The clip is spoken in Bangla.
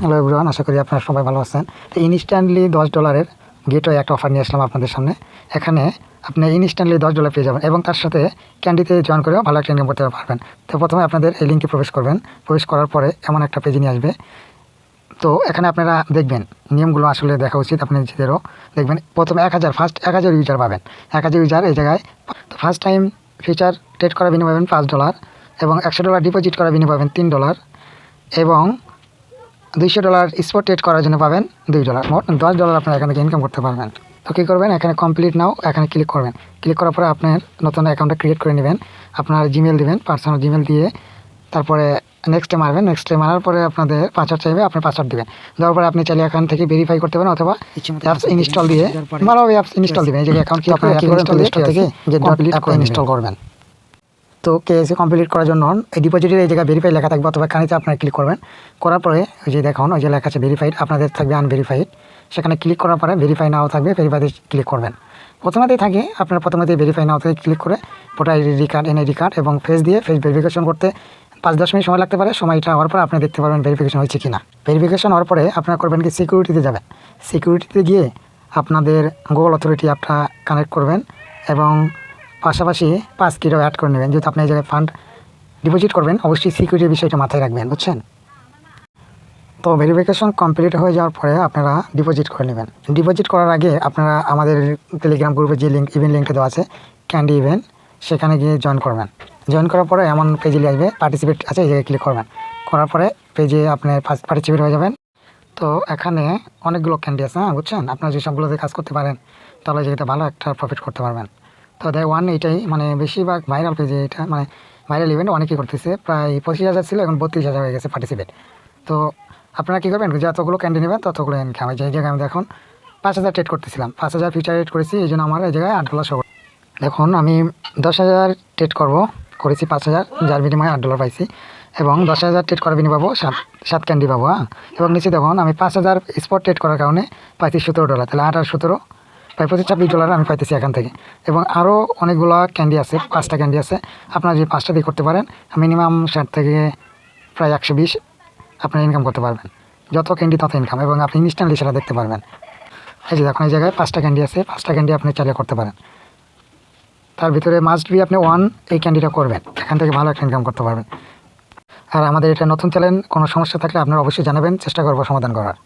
হ্যালো এভরিওয়ান, আশা করি আপনারা সবাই ভালো আছেন। তো ইনস্ট্যান্টলি $10 গেটওয়ে একটা অফার নিয়ে আসলাম আপনাদের সামনে। এখানে আপনি ইনস্ট্যান্টলি $10 পেয়ে যাবেন এবং তার সাথে ক্যান্ডিতে জয়েন করেও ভালো একটা ইনকাম করতে পারবেন। তো প্রথমে আপনাদের এই লিঙ্কে প্রবেশ করবেন। প্রবেশ করার পরে এমন একটা পেজে নিয়ে আসবে। তো এখানে আপনারা দেখবেন নিয়মগুলো আসলে দেখা উচিত, আপনি নিজেদেরও দেখবেন। প্রথমে 1000 ইউজার পাবেন। 1000 ইউজার এই জায়গায়। তো ফার্স্ট টাইম ফিচার ট্রেড করা বিনিময় পাবেন $5 এবং $100 ডিপোজিট করা বিনিময় পাবেন $3 এবং $200 স্পট ট্রেড করার জন্য পাবেন $2। মোট $10 আপনারা এখান থেকে ইনকাম করতে পারবেন। তো কী করবেন, এখানে কমপ্লিট নাও এখানে ক্লিক করবেন। ক্লিক করার পরে আপনার নতুন অ্যাকাউন্টটা ক্রিয়েট করে নেবেন। আপনার জিমেল দেবেন, পার্সোনাল জিমেল দিয়ে তারপরে নেক্সটে মারবেন। নেক্সটে মারার পরে আপনাদের পাসওয়ার্ড চাইবে, আপনি পাসওয়ার্ড দেবেন। দেওয়ার পরে আপনি চাইলে এখান থেকে ভেরিফাই করতে পারেন অথবা অ্যাপস ইনস্টল দিয়ে ভালোভাবে অ্যাপস ইনস্টল দেবেন। এই যে অ্যাকাউন্ট কি আপনারা কী করবেন, প্লে স্টোর থেকে যে অ্যাপ ইনস্টল করবেন। তো কেএসি কমপ্লিট করার জন্য এই ডিপোজিটের এই জায়গায় ভেরিফাই লেখা থাকবে অথবা খানিতে আপনারা ক্লিক করবেন। করার পরে ওই যে দেখুন ওই যে লেখা আছে ভেরিফাইড, আপনাদের থাকবে আনভেরিফাইড। সেখানে ক্লিক করার পরে ভেরিফাই নাও থাকবে, ভেরিফাইতে ক্লিক করবেন। প্রথমেতেই থাকে আপনার প্রথমেতেই ভেরিফাই নাও থেকে ক্লিক করে voter ID card, NID card এবং ফেস দিয়ে ফেস ভেরিফিকেশন করতে 5-10 মিনিট সময় লাগতে পারে। সময়টা হওয়ার পর আপনি দেখতে পারবেন ভেরিফিকেশন হয়েছে কিনা। ভেরিফিকেশন হওয়ার পরে আপনারা করবেন কি, সিকিউরিটিতে যাবেন। সিকিউরিটিতে গিয়ে আপনাদের গুগল অথরিটি অ্যাপটা কানেক্ট করবেন এবং পাশাপাশি পাস কিটাও অ্যাড করে নেবেন। যেহেতু আপনি এই জায়গায় ফান্ড ডিপোজিট করবেন, অবশ্যই সিকিউরিটির বিষয়টা মাথায় রাখবেন, বুঝছেন। তো ভেরিফিকেশন কমপ্লিট হয়ে যাওয়ার পরে আপনারা ডিপোজিট করে নেবেন। ডিপোজিট করার আগে আপনারা আমাদের টেলিগ্রাম গ্রুপে যে ইভেন্ট লিঙ্কটা দেওয়া আছে ক্যান্ডি ইভেন্ট, সেখানে গিয়ে জয়েন করবেন। জয়েন করার পরে এমন পেজে আসবে, পার্টিসিপেট আছে, এই জায়গায় ক্লিক করবেন। করার পরে পেজে আপনি পার্টিসিপেট হয়ে যাবেন। তো এখানে অনেকগুলো ক্যান্ডি আছে, হ্যাঁ বুঝছেন। আপনারা যে সবগুলোতে কাজ করতে পারেন তাহলে যেটা ভালো একটা প্রফিট করতে পারবেন। তো দেয় ওয়ান এইটাই মানে বেশিরভাগ ভাইরাল পেজে, এটা মানে ভাইরাল ইভেন্ট অনেকেই করতেছে। প্রায় 25,000 ছিল, এখন 32,000 হয়ে গেছে পার্টিসিপেট। তো আপনারা কী করবেন, যতগুলো ক্যান্ডি নেবেন ততগুলো ইনকাম। এই জায়গায় আমি দেখুন 5,000 ট্রেড করতেছিলাম, 5,000 ফিচার ট্রেড করেছি, এই জন্য আমার এই জায়গায় $8 শো। দেখুন আমি 10,000 ট্রেড করেছি 5,000, যার বিনিময়ে $8 পাইছি এবং 10,000 ট্রেড করার বিনিময় পাবো 7 ক্যান্ডি পাবো। হ্যাঁ, এবং নিচে দেখুন আমি 5,000 স্পট ট্রেড করার কারণে পাইছি $17, তাহলে 8 আর 17 প্রায় $25 আমি পাইতেছি এখান থেকে। এবং আরও অনেকগুলো ক্যান্ডি আছে, 5টা ক্যান্ডি আছে। আপনারা যে 5টা দিয়ে করতে পারেন, মিনিমাম 60 থেকে প্রায় 120 আপনারা ইনকাম করতে পারবেন। যত ক্যান্ডি তত ইনকাম, এবং আপনি ইনস্ট্যান্টলি সেটা দেখতে পারবেন। এই যে দেখুন এই জায়গায় 5টা ক্যান্ডি আছে, 5টা ক্যান্ডি আপনি চালিয়ে করতে পারেন। তার ভিতরে মাস্ট বি আপনি এই ক্যান্ডিটা করবেন, এখান থেকে ভালো একটা ইনকাম করতে পারবেন। আর আমাদের এটা নতুন চ্যানেল, কোনো সমস্যা থাকলে আপনারা অবশ্যই জানাবেন, চেষ্টা করবো সমাধান করার।